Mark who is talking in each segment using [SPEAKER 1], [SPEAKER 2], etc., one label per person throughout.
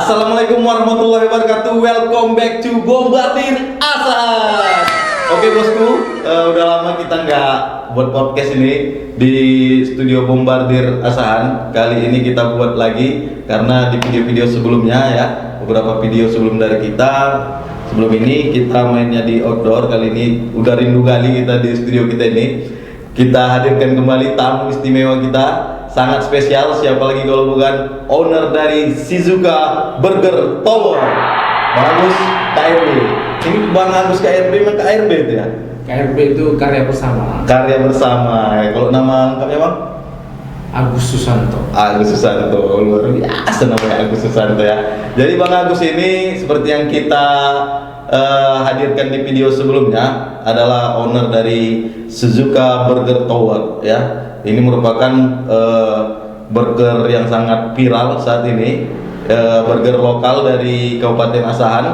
[SPEAKER 1] Assalamualaikum warahmatullahi wabarakatuh. Welcome back to Bombardir Asahan. Oke bosku, udah lama kita nggak buat podcast ini di studio Bombardir Asahan. Kali ini kita buat lagi karena di video-video sebelumnya ya, beberapa video sebelum dari kita. Sebelum ini kita mainnya di outdoor, kali ini udah rindu kali kita di studio kita ini. Kita hadirkan kembali tamu istimewa kita, sangat spesial, siapa lagi kalau bukan owner dari Shizuka Burger Tower, Bang Agus KRB. Ini Bang Agus KRB memang KRB itu ya?
[SPEAKER 2] KRB itu karya bersama.
[SPEAKER 1] Karya bersama. Kalau nama lengkapnya Bang?
[SPEAKER 2] Agus Susanto.
[SPEAKER 1] Agus Susanto, luar biasa namanya Agus Susanto ya. Jadi Bang Agus ini seperti yang kita hadirkan di video sebelumnya adalah owner dari Shizuka Burger Tower ya. Ini merupakan burger yang sangat viral saat ini, burger lokal dari Kabupaten Asahan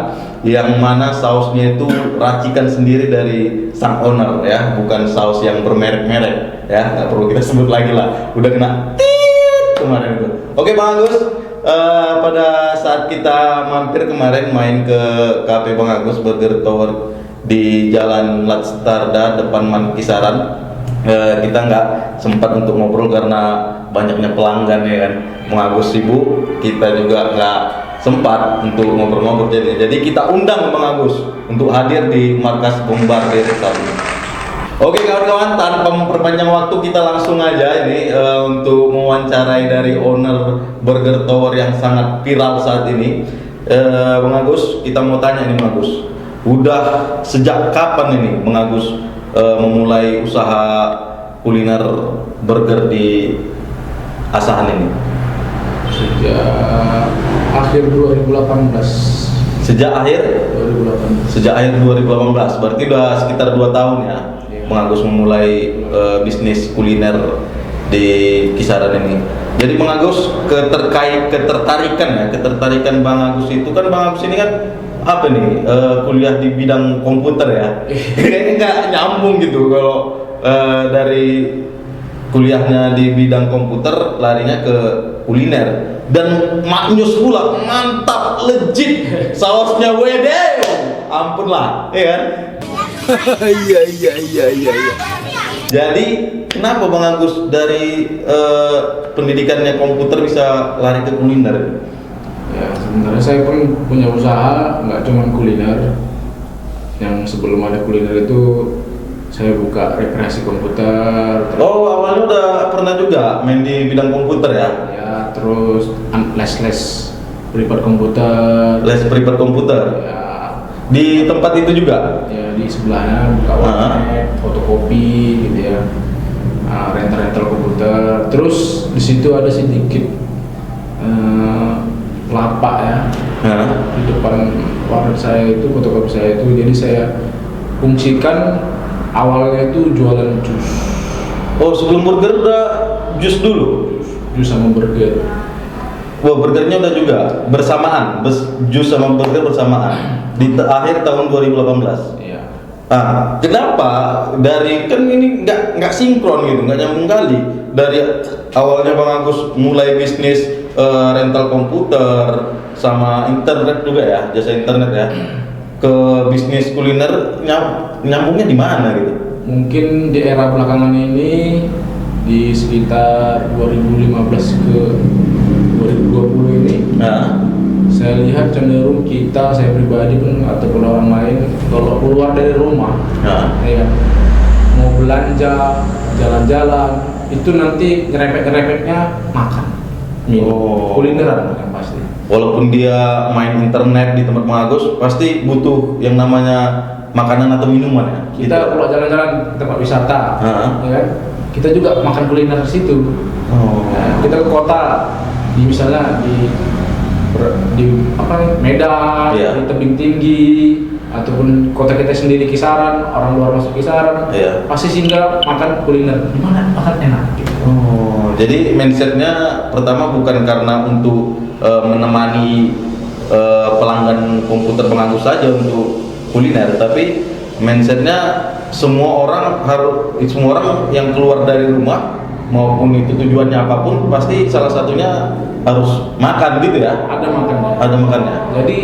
[SPEAKER 1] yang mana sausnya itu racikan sendiri dari sang owner ya, bukan saus yang bermerek-merek ya, nggak perlu kita sebut lagi lah, udah kena tit kemarin itu. Oke Bang Agus, pada saat kita mampir kemarin main ke Cafe Bang Agus Burger Tower di Jalan Latstarda depan Mankisaran, kita nggak sempat untuk ngobrol karena banyaknya pelanggan ya kan. Bang Agus sibuk, kita juga nggak sempat untuk ngobrol-ngobrol, jadi kita undang Bang Agus untuk hadir di markas Bombardir Asahan. Oke kawan-kawan, tanpa memperpanjang waktu kita langsung aja ini untuk mewawancarai dari owner Burger Tower yang sangat viral saat ini. Bang Agus, kita mau tanya nih Bang Agus, udah sejak kapan ini Bang Agus memulai usaha kuliner burger di Asahan ini?
[SPEAKER 2] Sejak akhir 2018.
[SPEAKER 1] Sejak akhir
[SPEAKER 2] 2018.
[SPEAKER 1] Sejak akhir 2018, berarti udah sekitar 2 tahun ya. Bang Agus memulai bisnis kuliner di kisaran ini. Jadi Bang Agus ketertarikan Bang Agus itu kan, Bang Agus ini kan apa nih, kuliah di bidang komputer ya. Kayaknya nggak nyambung gitu kalau dari kuliahnya di bidang komputer larinya ke kuliner, dan maknyus pula, mantap, legit, sausnya wede, ampun lah, ya kan? Iya. Jadi kenapa Bang Agus dari pendidikannya komputer bisa lari ke kuliner?
[SPEAKER 2] Ya sebenarnya saya pun punya usaha, nggak cuma kuliner. Yang sebelum ada kuliner itu saya buka reparasi komputer.
[SPEAKER 1] Oh, awalnya udah pernah juga main di bidang komputer ya?
[SPEAKER 2] Ya, terus les privat komputer.
[SPEAKER 1] Les privat komputer?
[SPEAKER 2] Ya.
[SPEAKER 1] Di tempat itu juga?
[SPEAKER 2] Ya, di sebelahnya buka warnet, fotokopi gitu ya, rental komputer. Terus di situ ada sedikit lapak ya, di depan warnet saya itu, fotokopi saya itu. Jadi saya fungsikan awalnya itu jualan jus.
[SPEAKER 1] Oh, sebelum burger udah jus dulu?
[SPEAKER 2] Jus sama burger.
[SPEAKER 1] Wah, burgernya udah juga bersamaan, jus sama burger bersamaan di akhir tahun 2018.
[SPEAKER 2] Iya.
[SPEAKER 1] Kenapa dari, kan ini nggak sinkron gitu, nggak nyambung kali dari awalnya Bang Agus mulai bisnis rental komputer sama internet juga ya, jasa internet ya, ke bisnis kuliner, nyambungnya di mana gitu?
[SPEAKER 2] Mungkin di era belakangan ini, di sekitar 2015 ke 2020 ini, saya lihat cenderung saya pribadi pun ataupun orang lain kalau keluar dari rumah, ya, mau belanja, jalan-jalan, itu nanti nyerempet-nyerempetnya makan, kulineran yang pasti.
[SPEAKER 1] Walaupun dia main internet di tempat Bang Agus, pasti butuh yang namanya makanan atau minuman ya.
[SPEAKER 2] Kita
[SPEAKER 1] gitu.
[SPEAKER 2] kalau jalan-jalan ke tempat wisata, ya kan, kita juga makan kuliner di situ. Nah, kita ke kota, misalnya di Medan, di tebing tinggi, ataupun kota kita sendiri kisaran, orang luar masuk kisaran, pasti singgah makan kuliner. Di mana makan enak? Gitu.
[SPEAKER 1] Jadi mindsetnya pertama bukan karena untuk menemani pelanggan komputer Bang Agus saja untuk kuliner, tapi mindsetnya semua orang yang keluar dari rumah maupun itu tujuannya apapun, pasti salah satunya harus makan gitu ya.
[SPEAKER 2] Ada makannya.
[SPEAKER 1] Ada makannya.
[SPEAKER 2] Jadi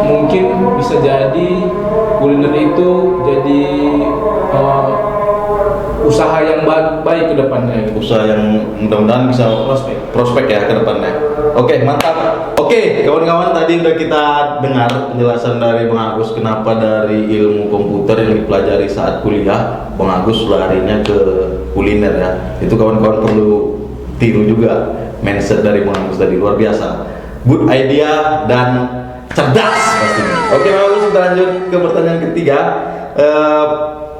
[SPEAKER 2] mungkin bisa jadi kuliner itu jadi usaha yang baik ke depannya gitu.
[SPEAKER 1] Usaha yang mudah-mudahan bisa prospek ya ke depannya. Oke, mantap. Oke, kawan-kawan, tadi udah kita dengar penjelasan dari Bang Agus kenapa dari ilmu komputer yang dipelajari saat kuliah, Bang Agus larinya ke kuliner ya. Itu kawan-kawan perlu tiru juga mindset dari Bang Agus tadi, luar biasa. Good idea dan cerdas pastinya. Oke, Bang Agus, kita lanjut ke pertanyaan ketiga.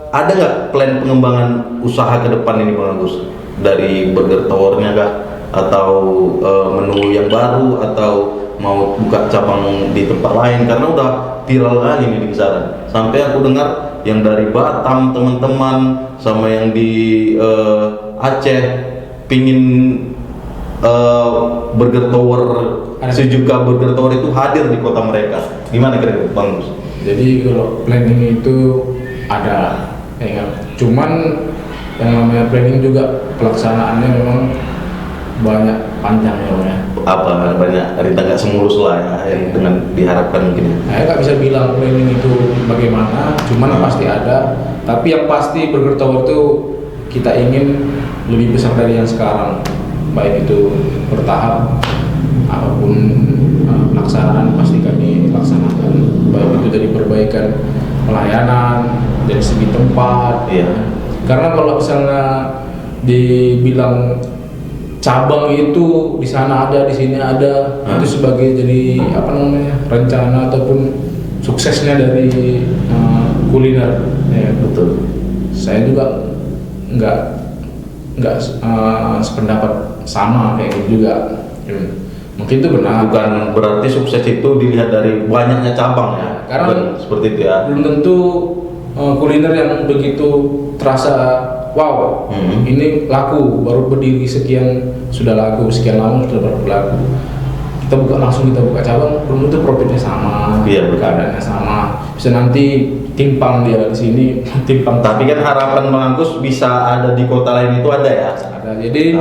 [SPEAKER 1] Ada nggak plan pengembangan usaha ke depan ini Bang Agus? Dari burger towernya kah? Atau menu yang baru? Atau mau buka cabang di tempat lain? Karena udah viral kali ini di kisaran. Sampai aku dengar yang dari Batam teman-teman sama yang di Aceh pingin burger tower, Suzuka burger tower itu hadir di kota mereka. Gimana kira-kira Bang Agus?
[SPEAKER 2] Jadi kalau planning itu ada, ya kan? Cuman yang namanya planning juga pelaksanaannya memang banyak panjang ya.
[SPEAKER 1] Apa banyak cerita nggak semulus lah ya yang dengan diharapkan mungkin.
[SPEAKER 2] Saya nggak bisa bilang planning itu bagaimana, cuman pasti ada. Tapi yang pasti Burger Tower itu kita ingin lebih besar dari yang sekarang, baik itu bertahap apapun pelaksanaan pasti kami laksanakan, baik itu dari perbaikan pelayanan dari segi tempat.
[SPEAKER 1] Iya.
[SPEAKER 2] Karena kalau misalnya dibilang cabang itu di sana ada, di sini ada, itu sebagai jadi apa namanya rencana ataupun suksesnya dari kuliner. Ya betul. Saya juga nggak sependapat sama kayak gitu juga. Mungkin itu benar.
[SPEAKER 1] Bukan berarti sukses itu dilihat dari banyaknya cabang ya.
[SPEAKER 2] Karena
[SPEAKER 1] seperti itu ya.
[SPEAKER 2] Belum tentu kuliner yang begitu terasa wow, ini laku, baru berdiri sekian sudah laku, sekian lama sudah berlaku. Kita buka cabang, belum tentu profitnya sama,
[SPEAKER 1] iya,
[SPEAKER 2] keadaannya sama. Bisa nanti timpang dia di sini, timpang.
[SPEAKER 1] Tapi kan harapan Bang Agus bisa ada di kota lain itu ada ya.
[SPEAKER 2] Ada. Jadi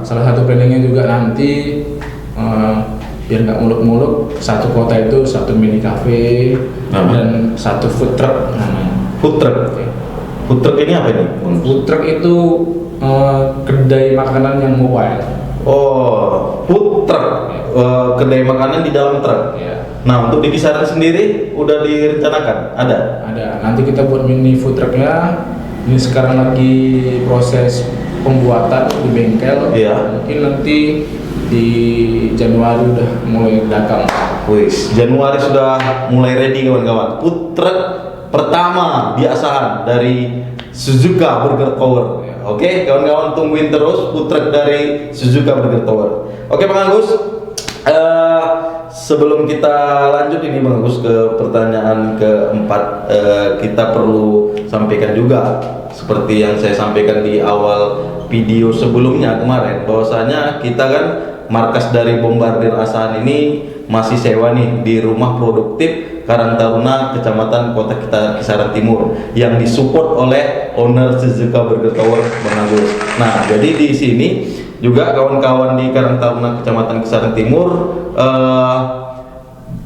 [SPEAKER 2] salah satu planningnya juga nanti biar nggak muluk-muluk, satu kota itu satu mini cafe dan satu food truck namanya.
[SPEAKER 1] Food truck. Okay. Food truck ini apa ini?
[SPEAKER 2] Food truck itu kedai makanan yang mobile.
[SPEAKER 1] Oh, food truck, kedai makanan di dalam truk.
[SPEAKER 2] Ya.
[SPEAKER 1] Nah, untuk di kisaran sendiri udah direncanakan? Ada?
[SPEAKER 2] Ada. Nanti kita buat mini food trucknya. Ini sekarang lagi proses pembuatan di bengkel.
[SPEAKER 1] Iya.
[SPEAKER 2] Mungkin nanti di Januari udah mulai dagang.
[SPEAKER 1] Wis, Januari sudah mulai ready kawan-kawan. Food truck pertama di Asahan dari Suzuka Burger Tower. Oke, kawan-kawan tungguin terus food truck dari Suzuka Burger Tower. Oke, Bang Agus. Sebelum kita lanjut ini Bang Agus ke pertanyaan keempat, kita perlu sampaikan juga seperti yang saya sampaikan di awal video sebelumnya kemarin, bahwasanya kita kan markas dari Bombardir Asahan ini masih sewa nih di Rumah Produktif Karang Taruna, Kecamatan Kota Kisaran Timur, yang disupport oleh owner Suzuka Burger Tower Bang Agus. Nah, jadi di sini juga kawan-kawan di Karang Taruna, Kecamatan Kisaran Timur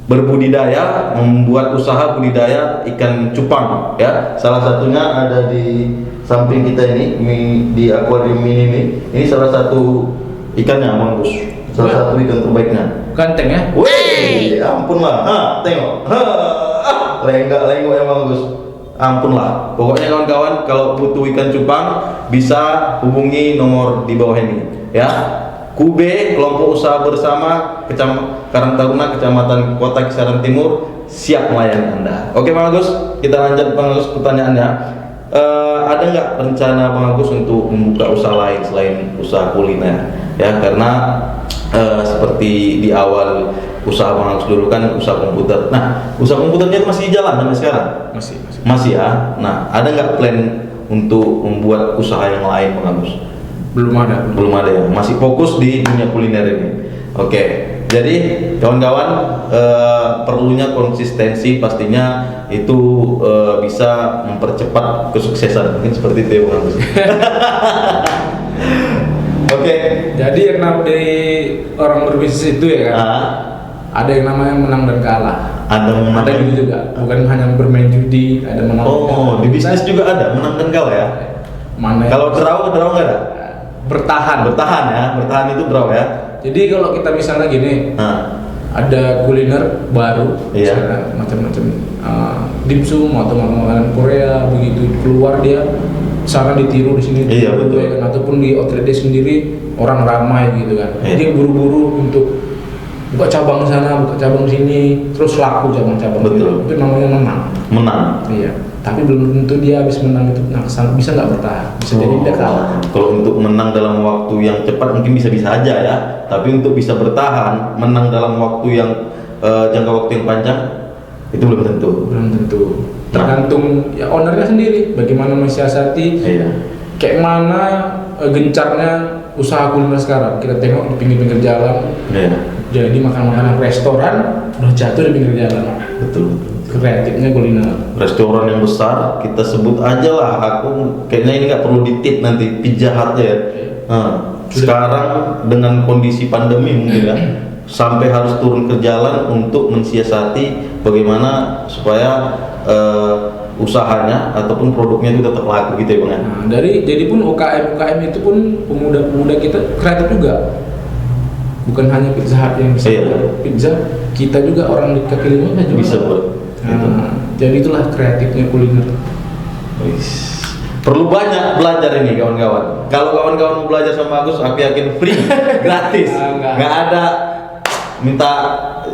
[SPEAKER 1] berbudidaya, membuat usaha budidaya ikan cupang ya. Salah satunya ada di samping kita ini, di akuarium ini. Ini salah satu ikannya Bang Agus. Salah satu ikan terbaiknya.
[SPEAKER 2] Ganteng ya?
[SPEAKER 1] Wih, ampun lah. Tengok. Lenggak-lenggok ya Bang Agus. Ampun lah. Pokoknya kawan-kawan kalau butuh ikan cupang bisa hubungi nomor di bawah ini ya. Kube kelompok usaha bersama Karang Taruna, Kecamatan Kota Kisaran Timur, siap melayani Anda. Oke Bang Agus, kita lanjut Bang Agus pertanyaannya. Ada nggak rencana Bang Agus untuk membuka usaha lain selain usaha kuliner? Ya, karena seperti di awal usaha Bang Agus dulu kan usaha komputer. Nah, usaha komputernya itu masih jalan sampai sekarang? Masih ya. Nah, ada nggak plan untuk membuat usaha yang lain Bang Agus?
[SPEAKER 2] Belum ada
[SPEAKER 1] ya, masih fokus di dunia kuliner ini. Oke, jadi kawan-kawan perlunya konsistensi pastinya itu bisa mempercepat kesuksesan, mungkin seperti itu ya Bang Agus. Oke.
[SPEAKER 2] Jadi yang dari orang berbisnis itu ya kan, ada yang namanya menang dan kalah. Ada gitu juga, bukan hanya bermain judi, ada menang.
[SPEAKER 1] Oh, di bisnis juga ada menang dan kalah ya?
[SPEAKER 2] Mana?
[SPEAKER 1] Kalau draw nggak ada?
[SPEAKER 2] Bertahan
[SPEAKER 1] ya, bertahan itu draw ya.
[SPEAKER 2] Jadi kalau kita misalnya gini, ada kuliner baru, misalnya macam-macam dimsum atau makanan Korea, begitu keluar dia sana ditiru di sini,
[SPEAKER 1] betul.
[SPEAKER 2] Ya kan? Ataupun di outlet dia sendiri orang ramai gitu kan, dia buru-buru untuk buka cabang sana, buka cabang sini, terus laku cabang-cabang.
[SPEAKER 1] Betul.
[SPEAKER 2] Itu namanya menang. Iya. Tapi belum tentu dia habis menang itu bisa nggak bertahan, bisa jadi dia kalah.
[SPEAKER 1] Kalau untuk menang dalam waktu yang cepat mungkin bisa-bisa aja ya, tapi untuk bisa bertahan menang dalam waktu yang jangka waktu yang panjang itu belum tentu. Tergantung ya ownernya sendiri bagaimana mensiasati, kayak mana gencarnya usaha kuliner sekarang. Kita tengok di pinggir-pinggir jalan, jadi makan-makanan restoran udah jatuh di pinggir jalan. Betul.
[SPEAKER 2] Kreatifnya kuliner.
[SPEAKER 1] Restoran yang besar kita sebut aja lah, aku kayaknya ini nggak perlu ditit nanti Pizza Hut ya. Sekarang dengan kondisi pandemi mungkin ya, sampai harus turun ke jalan untuk mensiasati bagaimana supaya usahanya ataupun produknya itu tetap laku gitu ya Bang.
[SPEAKER 2] Jadi pun UKM itu pun pemuda-pemuda kita kreatif juga. Bukan hanya Pizza Hut yang bisa buat pizza, kita juga orang di kaki lima juga
[SPEAKER 1] bisa buat.
[SPEAKER 2] Jadi itulah kreatifnya kuliner.
[SPEAKER 1] Perlu banyak belajar ini kawan-kawan. Kalau kawan-kawan mau belajar sama Agus, aku yakin free, gratis, nggak ada minta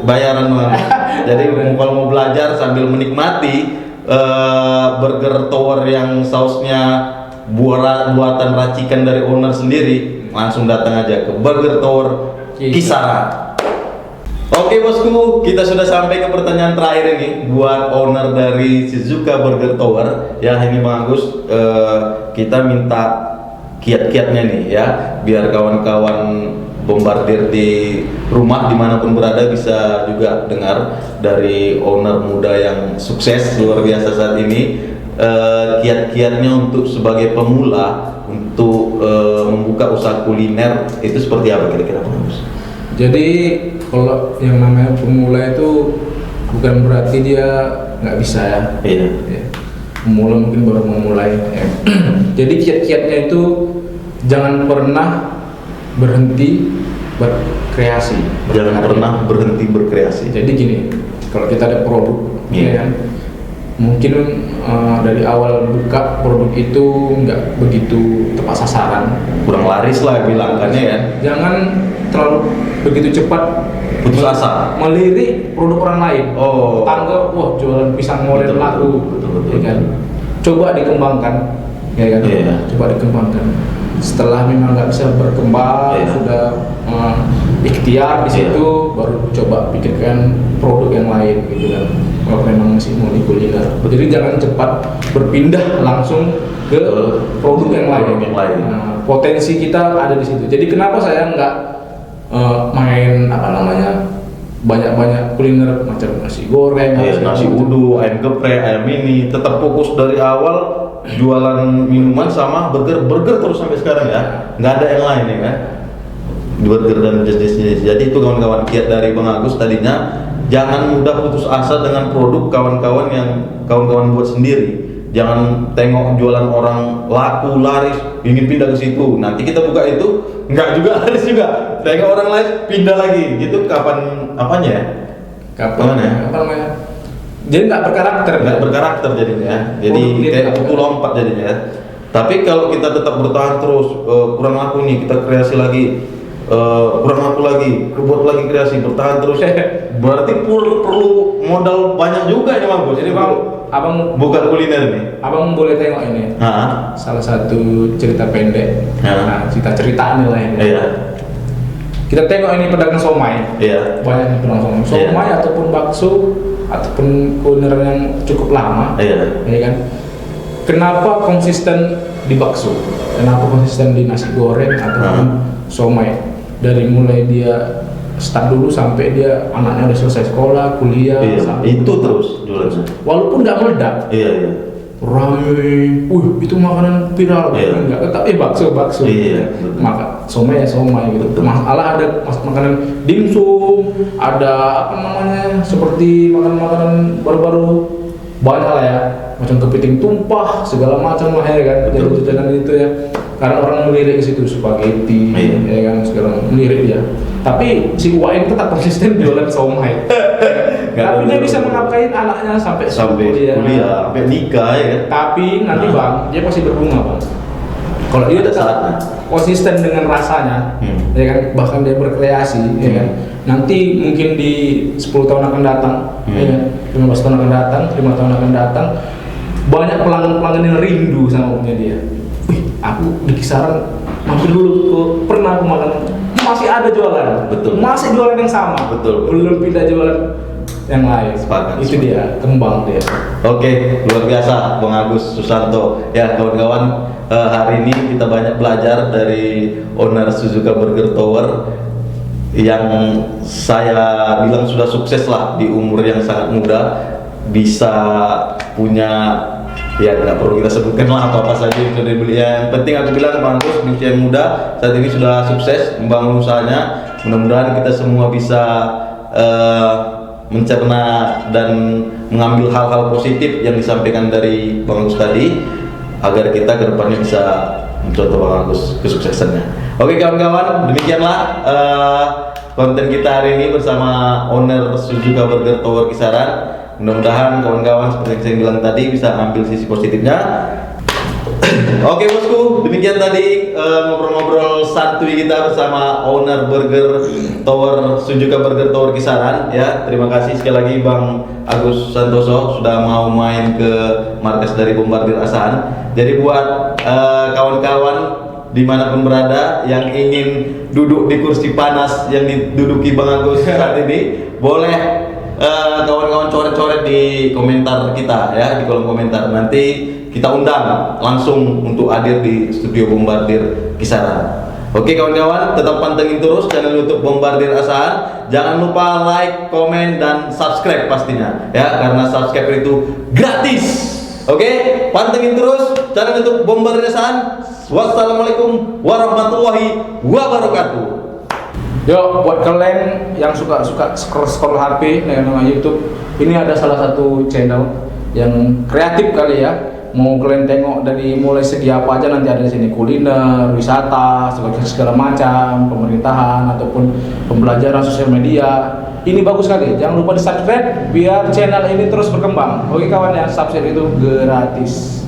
[SPEAKER 1] bayaran doang. Jadi kalau mau belajar sambil menikmati burger tower yang sausnya buatan racikan dari owner sendiri, langsung datang aja ke Burger Tower Kisaran. Oke bosku, kita sudah sampai ke pertanyaan terakhir ini buat owner dari Shizuka Burger Tower. Ya ini Bang Agus, kita minta kiat-kiatnya nih ya, biar kawan-kawan bombardir di rumah dimanapun berada bisa juga dengar dari owner muda yang sukses luar biasa saat ini. Kiat-kiatnya untuk sebagai pemula untuk membuka usaha kuliner itu seperti apa kira-kira Bang Agus?
[SPEAKER 2] Jadi kalau yang namanya pemula itu bukan berarti dia nggak bisa ya. Pemula mungkin baru memulai. Jadi kiat-kiatnya itu jangan pernah berhenti berkreasi. Jadi gini, kalau kita ada produk, mungkin dari awal buka produk itu nggak begitu tepat sasaran,
[SPEAKER 1] kurang laris lah bilangkannya ya. Jangan
[SPEAKER 2] terlalu begitu cepat
[SPEAKER 1] putus asa
[SPEAKER 2] melirik produk orang lain. Tangga, wah jualan pisang molen laku, ya kan? Coba dikembangkan, ya kan? Coba dikembangkan. Setelah memang nggak bisa berkembang, sudah ikhtiar di situ, baru coba pikirkan produk yang lain, gitu kan? Kalau memang masih mau di kuliner, jadi jangan cepat berpindah langsung ke produk yang lain. Potensi kita ada di situ. Jadi kenapa saya nggak main banyak kuliner macam nasi goreng,
[SPEAKER 1] nasi uduk, ayam geprek, ayam ini, tetap fokus dari awal jualan minuman sama burger terus sampai sekarang ya, nggak ada yang lain ya kan, burger dan jenis-jenis. Jadi itu kawan-kawan kiat dari Bang Agus tadinya, jangan mudah putus asa dengan produk kawan-kawan yang kawan-kawan buat sendiri. Jangan tengok jualan orang laku laris ingin pindah ke situ, nanti kita buka itu nggak juga laris juga, tengok orang lain pindah lagi gitu. Kapan apanya ya? Kapan namanya? Jadi nggak berkarakter jadinya. Jadi kayak kutu lompat jadinya ya. Tapi kalau kita tetap bertahan terus, kurang laku nih, kita kreasi lagi, kurang laku lagi, buat lagi kreasi, bertahan terus. Berarti perlu modal banyak juga ini Bang. Jadi abang bukan kuliner nih. Abang boleh tengok ini.
[SPEAKER 2] Salah satu cerita pendek. Cerita nih lah ini. Kita tengok ini pedagang somai. Banyak nih pedagang somai ataupun bakso ataupun kuliner yang cukup lama. Ya kan? Kenapa konsisten di bakso? Kenapa konsisten di nasi goreng ataupun somai? Dari mulai dia start dulu sampai dia anaknya udah selesai sekolah, kuliah,
[SPEAKER 1] itu terus jualannya.
[SPEAKER 2] Walaupun nggak meledak. rame, itu makanan viral, enggak, tapi bakso, maka somai gitu. Masalah ada makanan dimsum, ada apa namanya, seperti makanan baru-baru banyak lah ya, macam kepiting tumpah, segala macam lah ya kan, jajanan itu ya. Karena orang melirik ke situ spaghetti, ya kan, segala melirik dia. Tapi si Wain tetap konsisten jualan somai. Tapi dia bisa mengafkain anaknya sampai
[SPEAKER 1] kuliah, sampai nikah ya kan.
[SPEAKER 2] Tapi nanti bang, dia pasti berbunga bang. Kalau dia tetap konsisten dengan rasanya, ya kan, bahkan dia berkreasi, ya kan. Nanti mungkin di 10 tahun akan datang, ya kan, 15 tahun akan datang, 5 tahun akan datang, banyak pelanggan-pelanggan yang rindu sama punya dia. Aku di Kisaran mampir dulu pernah aku makan, masih ada jualan, masih jualan yang sama, belum pindah jualan yang lain.
[SPEAKER 1] Sepakat.
[SPEAKER 2] Itu dia, kembang dia.
[SPEAKER 1] Oke, luar biasa Bang Agus Susanto. Ya kawan-kawan, hari ini kita banyak belajar dari owner Suzuka Burger Tower yang saya bilang sudah sukses lah di umur yang sangat muda, bisa punya, ya nggak perlu kita sebutkan lah apa saja yang sudah dibeli. Yang penting aku bilang Bang Agus di usia yang muda saat ini sudah sukses membangun usahanya. Mudah-mudahan kita semua bisa mencerna dan mengambil hal-hal positif yang disampaikan dari Bang Agus tadi, agar kita kedepannya bisa mencontoh Bang Agus kesuksesannya. Oke kawan-kawan, demikianlah konten kita hari ini bersama owner Suzuka Burger Tower Kisaran. Mudah-mudahan kawan-kawan seperti yang saya bilang tadi bisa ambil sisi positifnya. Oke bosku, demikian tadi ngobrol-ngobrol santuy kita bersama owner Burger Tower Suzuka Burger Tower Kisaran ya. Terima kasih sekali lagi Bang Agus Santoso sudah mau main ke markas dari Bombardir Asahan. Jadi buat kawan-kawan dimanapun berada yang ingin duduk di kursi panas yang diduduki Bang Agus saat ini, boleh kawan-kawan coret-coret di komentar kita ya, di kolom komentar. Nanti kita undang langsung untuk hadir di studio Bombardir Kisaran. Oke kawan-kawan, tetap pantengin terus channel YouTube Bombardir Asahan. Jangan lupa like, komen, dan subscribe pastinya ya, karena subscribe itu gratis. Oke, pantengin terus channel YouTube Bombardir Asahan. Wassalamualaikum warahmatullahi wabarakatuh.
[SPEAKER 2] Yo, buat kalian yang suka scroll HP dengan YouTube, ini ada salah satu channel yang kreatif kali ya. Mau kalian tengok dari mulai segi apa aja nanti ada di sini, kuliner, wisata, segala macam, pemerintahan ataupun pembelajaran sosial media. Ini bagus sekali. Jangan lupa di subscribe biar channel ini terus berkembang. Oke kawan ya, subscribe itu gratis.